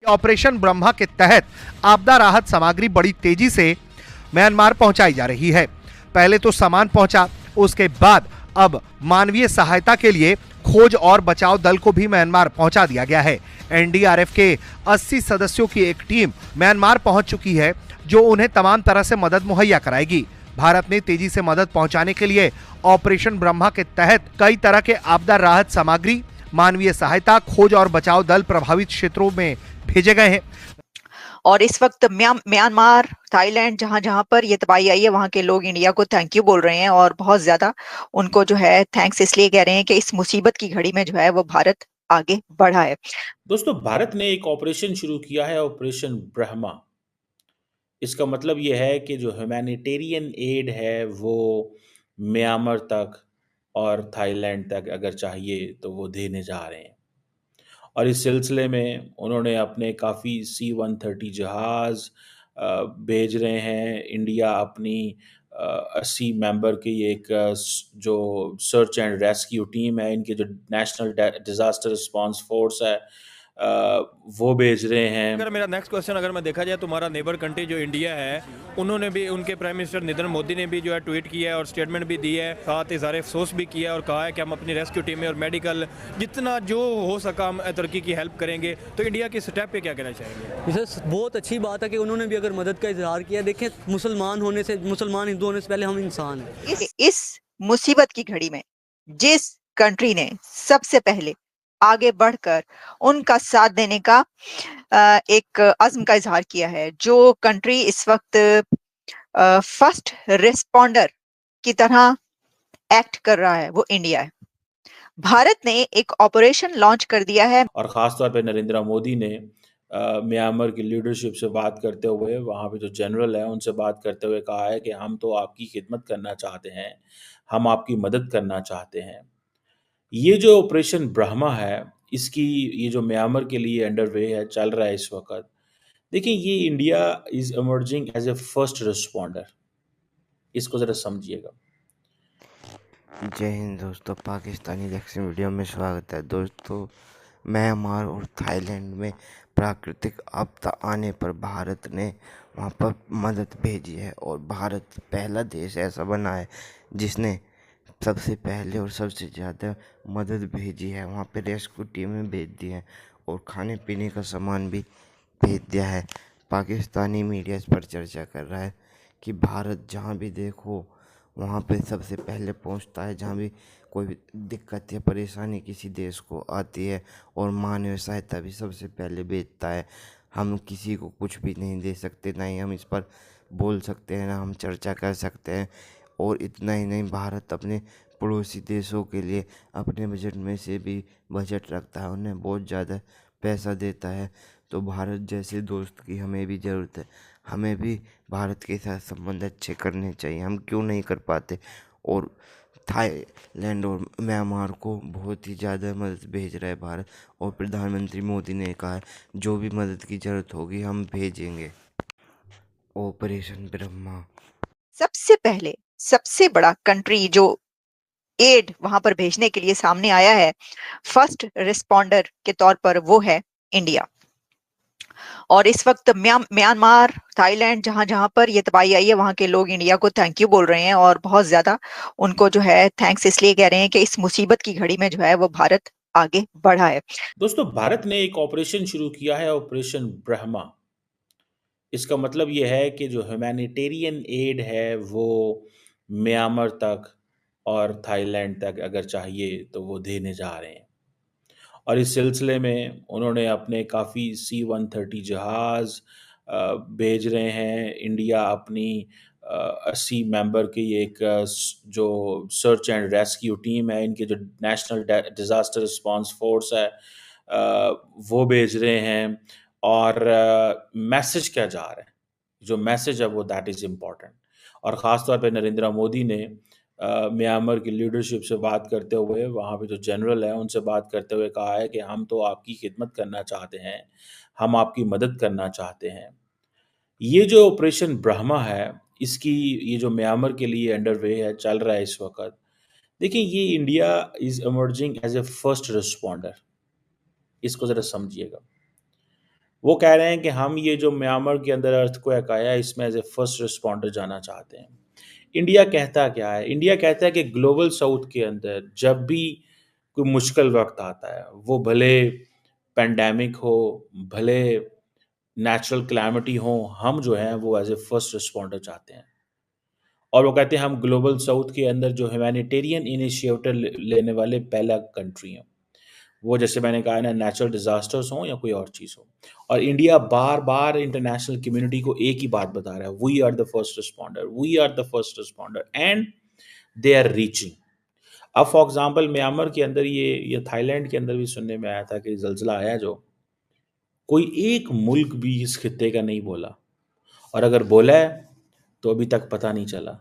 Operation Brahma के तहत आपदा राहत सामग्री बड़ी तेजी से म्यांमार पहुंचाई जा रही है। पहले तो सामान पहुंचा, उसके बाद अब मानवीय सहायता के लिए खोज और बचाव दल को भी म्यांमार पहुंचा दिया गया है। एनडीआरएफ के 80 सदस्यों की एक टीम म्यांमार पहुंच चुकी है, जो उन्हें तमाम तरह से मदद मुहैया कराएगी। भारत ने तेजी से मदद पहुंचाने के लिए ऑपरेशन ब्रह्मा के तहत कई तरह के आपदा राहत सामग्री, मानवीय सहायता, खोज और बचाव दल प्रभावित क्षेत्रों में भेजे गए हैं। और इस वक्त म्यांमार, थाईलैंड, जहां जहां पर ये तबाही आई है, वहां के लोग इंडिया को थैंक यू बोल रहे हैं और बहुत ज्यादा उनको जो है थैंक्स इसलिए कह रहे हैं कि इस मुसीबत की घड़ी में जो है वो भारत आगे बढ़ा है। दोस्तों, भारत ने एक ऑपरेशन शुरू किया है, ऑपरेशन ब्रह्मा। इसका मतलब ये है कि जो ह्यूमैनिटेरियन एड है वो म्यांमार तक और थाईलैंड तक अगर चाहिए तो वो देने जा रहे हैं। और इस सिलसिले में उन्होंने अपने काफ़ी C-130 जहाज़ भेज रहे हैं। इंडिया अपनी 80 मेंबर की एक जो सर्च एंड रेस्क्यू टीम है, इनके जो नेशनल डिज़ास्टर रिस्पांस फोर्स है, वो भेज रहे हैं। अगर मेरा नेक्स्ट क्वेश्चन अगर मैं देखा जाए तो हमारा नेबर कंट्री जो इंडिया है, उन्होंने भी, उनके प्राइम मिनिस्टर नरेंद्र मोदी ने भी जो है ट्वीट किया है और स्टेटमेंट भी दी है, साथ इज़हार अफसोस भी किया है और कहा है कि हम अपनी रेस्क्यू टीमें और मेडिकल जितना जो हो सका हम तुर्की की हेल्प करेंगे। तो इंडिया के स्टेप पे क्या कहना चाहेंगे? सर, बहुत अच्छी बात है कि उन्होंने भी अगर मदद का इजहार किया। देखें, मुसलमान हिंदू होने से पहले हम इंसान हैं। इस मुसीबत की घड़ी में जिस कंट्री ने सबसे पहले आगे बढ़कर उनका साथ देने का एक अज़्म का इजहार किया है, जो कंट्री इस वक्त फर्स्ट रिस्पॉन्डर की तरह एक्ट कर रहा है, वो इंडिया है। भारत ने एक ऑपरेशन लॉन्च कर दिया है और ख़ास तौर पे नरेंद्र मोदी ने म्यांमार की लीडरशिप से बात करते हुए, वहाँ पे जो जनरल है उनसे बात करते हुए कहा है कि हम तो आपकी खिदमत करना चाहते हैं, हम आपकी मदद करना चाहते हैं। ये जो ऑपरेशन ब्रह्मा है, इसकी ये जो म्यांमार के लिए अंडरवे है, चल रहा है इस वक़्त। देखिए, ये India is emerging as a first responder. इसको ज़रा समझिएगा। जय हिंद दोस्तों, पाकिस्तानी रिएक्शन वीडियो में स्वागत है। दोस्तों, म्यांमार और थाईलैंड में प्राकृतिक आपदा आने पर भारत ने वहां पर मदद भेजी है और भारत पहला देश ऐसा बना है जिसने सबसे पहले और सबसे ज़्यादा मदद भेजी है। वहाँ पे रेस्क्यू टीमें भेज दी हैं और खाने पीने का सामान भी भेज दिया है। पाकिस्तानी मीडिया इस पर चर्चा कर रहा है कि भारत जहाँ भी देखो वहाँ पे सबसे पहले पहुँचता है, जहाँ भी कोई भी दिक्कत या परेशानी किसी देश को आती है, और मानवीय सहायता भी सबसे पहले भेजता है। हम किसी को कुछ भी नहीं दे सकते, ना ही हम इस पर बोल सकते हैं, ना हम चर्चा कर सकते हैं। और इतना ही नहीं, भारत अपने पड़ोसी देशों के लिए अपने बजट में से भी बजट रखता है, उन्हें बहुत ज़्यादा पैसा देता है। तो भारत जैसे दोस्त की हमें भी ज़रूरत है। हमें भी भारत के साथ संबंध अच्छे करने चाहिए, हम क्यों नहीं कर पाते। और थाईलैंड और म्यांमार को बहुत ही ज़्यादा मदद भेज रहा है भारत, और प्रधानमंत्री मोदी ने कहा है जो भी मदद की ज़रूरत होगी हम भेजेंगे। ऑपरेशन ब्रह्मा सबसे पहले सबसे बड़ा कंट्री जो एड वहां पर भेजने के लिए सामने आया है फर्स्ट रिस्पॉन्डर के तौर पर, वो है इंडिया। और इस वक्त म्यांमार, थाईलैंड, जहां जहां पर ये तबाही आई है, वहां के लोग इंडिया को थैंक यू बोल रहे हैं और बहुत ज्यादा उनको जो है थैंक्स इसलिए कह रहे हैं कि इस मुसीबत की घड़ी में जो है वो भारत आगे बढ़ा है। दोस्तों, भारत ने एक ऑपरेशन शुरू किया है, ऑपरेशन ब्रह्मा। इसका मतलब ये है कि जो ह्यूमैनिटेरियन एड है वो म्यांमार तक और थाईलैंड तक अगर चाहिए तो वो देने जा रहे हैं। और इस सिलसिले में उन्होंने अपने काफ़ी C-130 जहाज़ भेज रहे हैं। इंडिया अपनी 80 मेंबर की एक जो सर्च एंड रेस्क्यू टीम है, इनके जो नेशनल डिज़ास्टर रिस्पांस फोर्स है, वो भेज रहे हैं। और मैसेज क्या जा रहा है, जो मैसेज है वो दैट इज़ इम्पॉर्टेंट। और ख़ास तौर पे नरेंद्र मोदी ने म्यांमार की लीडरशिप से बात करते हुए, वहाँ पे जो जनरल है उनसे बात करते हुए कहा है कि हम तो आपकी खिदमत करना चाहते हैं, हम आपकी मदद करना चाहते हैं। ये जो ऑपरेशन ब्रह्मा है, इसकी ये जो म्यांमार के लिए अंडरवे है, चल रहा है इस वक़्त। देखिए, ये India is emerging as a first responder. इसको ज़रा समझिएगा। वो कह रहे हैं कि हम ये जो म्यांमार के अंदर अर्थक्वेक आया इसमें एज ए फर्स्ट रिस्पॉन्डर जाना चाहते हैं। इंडिया कहता क्या है? इंडिया कहता है कि ग्लोबल साउथ के अंदर जब भी कोई मुश्किल वक्त आता है, वो भले पेंडेमिक हो, भले नेचुरल क्लैमिटी हो, हम जो है वो एज ए फर्स्ट रिस्पॉन्डर चाहते हैं। और वो कहते हैं हम ग्लोबल साउथ के अंदर जो ह्यूमैनिटेरियन इनिशिएटिव लेने वाले पहला कंट्री हैं। वो जैसे मैंने कहा ना, नेचुरल डिजास्टर्स हों या कोई और चीज़ हो। और इंडिया बार बार इंटरनेशनल कम्युनिटी को एक ही बात बता रहा है, we are the first responder, we are the first responder, and they are reaching. अब फॉर एग्जाम्पल म्यांमार के अंदर ये थाईलैंड के अंदर भी सुनने में आया था कि जल्जला आया, जो कोई एक मुल्क भी इस खित्ते का नहीं बोला, और अगर बोला है तो अभी तक पता नहीं चला।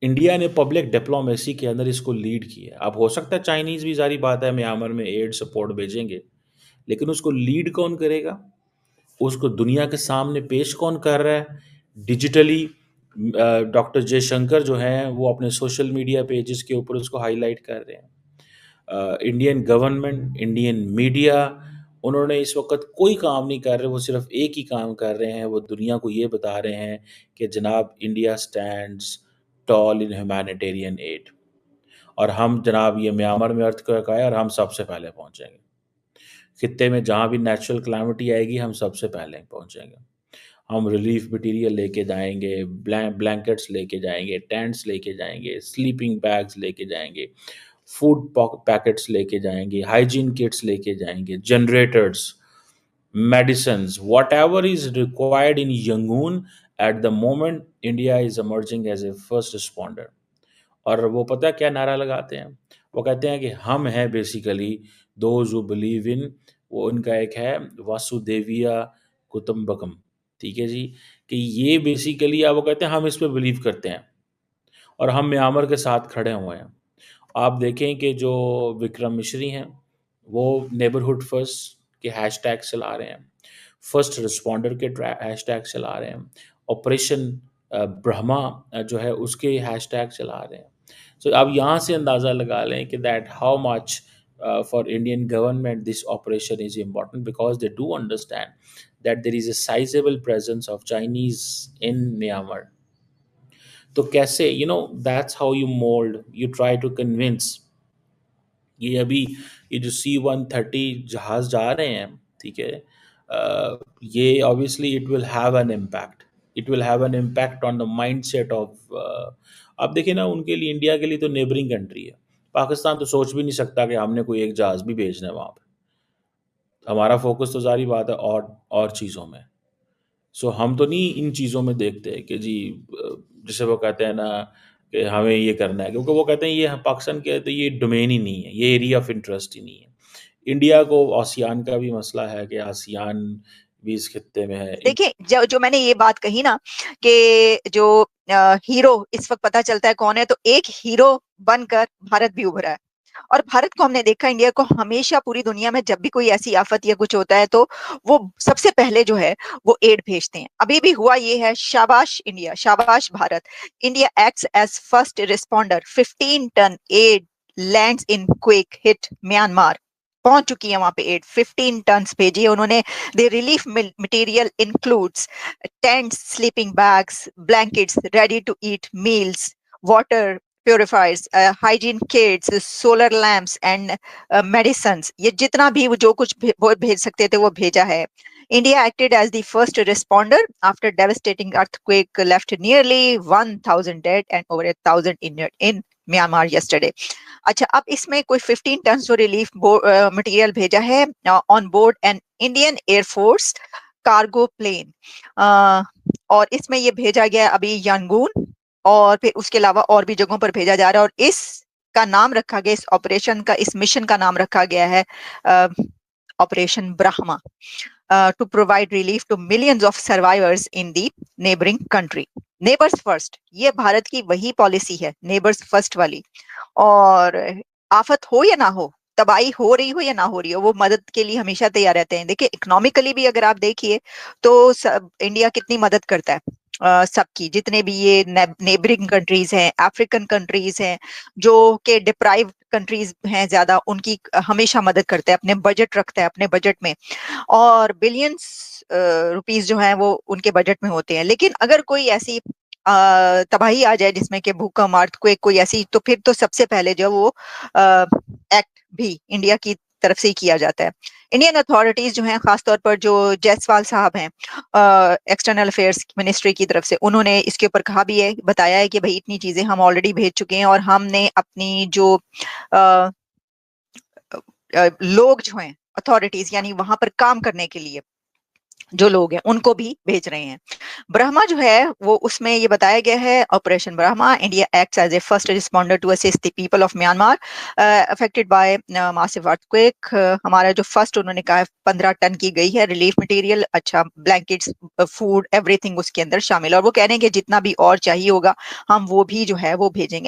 इंडिया ने पब्लिक डिप्लोमेसी के अंदर इसको लीड किया। अब हो सकता है चाइनीज़ भी, जारी बात है, म्यांमार में एड सपोर्ट भेजेंगे, लेकिन उसको लीड कौन करेगा? उसको दुनिया के सामने पेश कौन कर रहा है? डिजिटली डॉक्टर जयशंकर जो हैं वो अपने सोशल मीडिया पेजेस के ऊपर उसको हाईलाइट कर रहे हैं। इंडियन गवर्नमेंट, इंडियन मीडिया, उन्होंने इस वक्त कोई काम नहीं कर रहे, वो सिर्फ एक ही काम कर रहे हैं, वो दुनिया को ये बता रहे हैं कि जनाब इंडिया स्टैंड्स टॉल इन ह्यूमैनिटेरियन एड, और हम जनाब ये म्यांमार में अर्थक्वेक आया और हम सबसे पहले पहुंचेंगे। खित्ते में जहाँ भी नेचुरल क्लैमिटी आएगी हम सबसे पहले पहुंचेंगे। हम रिलीफ मटेरियल लेके जाएंगे, ब्लैंकेट्स लेके जाएंगे, टेंट्स लेके जाएंगे, स्लीपिंग बैग्स लेके जाएंगे, फूड पैकेट्स लेके जाएंगे, हाइजीन किट्स लेके जाएंगे, generators, medicines, whatever is required in Yangon at the moment, India is emerging as a first responder. और वो पता क्या नारा लगाते हैं? वो कहते हैं कि हम हैं basically those who believe in, वो उनका एक है वासुदेविया कुटुंबकम, ठीक है जी, कि ये बेसिकली वो कहते हैं हम इस पे बिलीव करते हैं और हम म्यांमार के साथ खड़े हुए हैं। आप देखें कि जो विक्रम मिश्री हैं वो नेबरहुड फर्स्ट के हैशटैग चला रहे हैं, फर्स्ट रिस्पॉन्डर के हैशटैग चला रहे हैं, ऑपरेशन ब्रह्मा जो है उसके हैशटैग चला रहे हैं। सो आप यहाँ से अंदाज़ा लगा लें कि that how much for Indian government this operation is important, because they do understand that there is a sizeable presence of Chinese in Myanmar. तो कैसे, that's how you mould, you try to convince. ये अभी ये जो C-130 जहाज़ जा रहे हैं, ठीक है, ये obviously it will have an impact, it will have an impact on the mind set of, आप देखिए ना, उनके लिए, इंडिया के लिए तो नेबरिंग कंट्री है। पाकिस्तान तो सोच भी नहीं सकता कि हमने कोई एक जहाज़ भी भेजना है वहाँ पर। हमारा फोकस तो सारी बात है और चीज़ों में। सो हम तो नहीं इन चीज़ों में देखते कि जी जैसे वो कहते हैं ना कि हमें ये करना है, क्योंकि वो कहते हैं ये पाकिस्तान के तो ये डोमेन ही नहीं है, ये एरिया ऑफ इंटरेस्ट ही नहीं है। इंडिया को आसियान का भी मसला है कि आसियान भी इस खित्ते में है। देखिए, जो मैंने ये बात कही ना कि जो हीरो इस वक्त पता चलता है कौन है, तो एक हीरो बनकर भारत भी उभरा है। और भारत को हमने देखा, इंडिया को हमेशा पूरी दुनिया में जब भी कोई ऐसी आफत या कुछ होता है तो वो सबसे पहले जो है वो एड भेजते हैं। अभी भी हुआ ये है, शाबाश इंडिया, शाबाश Bharat. India acts as first responder, 15 ton aid lands in quake hit Myanmar. पहुंच चुकी है वहां पे एड, 15 टन भेजी है उन्होंने। The relief material includes tents, sleeping bags, blankets, ready to eat meals, water purifiers, hygiene kits, solar lamps and medicines. ये जितना भी वो जो कुछ वो भेज सकते थे वो भेजा है। India acted as the first responder after devastating earthquake left nearly 1,000 dead and over 1,000 injured in Myanmar yesterday. अच्छा, अब इसमें कोई 15 टन जो रिलीफ मटेरियल भेजा है on board an Indian Air Force cargo plane, और इसमें ये भेजा गया अभी यांगून और फिर उसके अलावा और भी जगहों पर भेजा जा रहा है। और इसका नाम रखा गया, इस ऑपरेशन का, इस मिशन का नाम रखा गया है operation Brahma, to provide relief to millions of survivors in the neighbouring country. Neighbours first, ये भारत की वही पॉलिसी है, नेबर्स फर्स्ट वाली। और आफत हो या ना हो, तबाही हो रही हो या ना हो रही हो, वो मदद के लिए हमेशा तैयार रहते हैं। देखिए, इकोनॉमिकली भी अगर आप देखिए तो इंडिया कितनी मदद करता है। सबकी, जितने भी ये नेबरिंग कंट्रीज हैं, अफ्रीकन कंट्रीज हैं, जो के डिप्राइव्ड कंट्रीज हैं ज्यादा, उनकी हमेशा मदद करता है, अपने बजट रखता है अपने बजट में, और बिलियंस रुपीस जो है वो उनके बजट में होते हैं। लेकिन अगर कोई ऐसी तबाही आ जाए जिसमें कि भूकंप, अर्थक्वेक, कोई ऐसी, तो फिर तो सबसे पहले जो वो एक्ट भी इंडिया की तरफ से ही किया जाता है। इंडियन अथॉरिटीज जो हैं, खासतौर पर जो जायसवाल साहब हैं एक्सटर्नल अफेयर्स मिनिस्ट्री की तरफ से, उन्होंने इसके ऊपर कहा भी है, बताया है कि भाई इतनी चीजें हम ऑलरेडी भेज चुके हैं, और हमने अपनी जो लोग जो हैं अथॉरिटीज, यानी वहां पर काम करने के लिए जो लोग हैं, उनको भी भेज रहे हैं। ब्रह्मा जो है वो, उसमें ये बताया गया है, operation Brahma, India acts as a first responder to assist the people of Myanmar affected by massive earthquake. हमारा जो फर्स्ट उन्होंने कहा 15 टन की गई है रिलीफ मटेरियल, अच्छा ब्लैंकेट्स, फूड, एवरीथिंग उसके अंदर शामिल, और वो कह रहे हैं कि जितना भी और चाहिए होगा हम वो भी जो है वो भेजेंगे। अब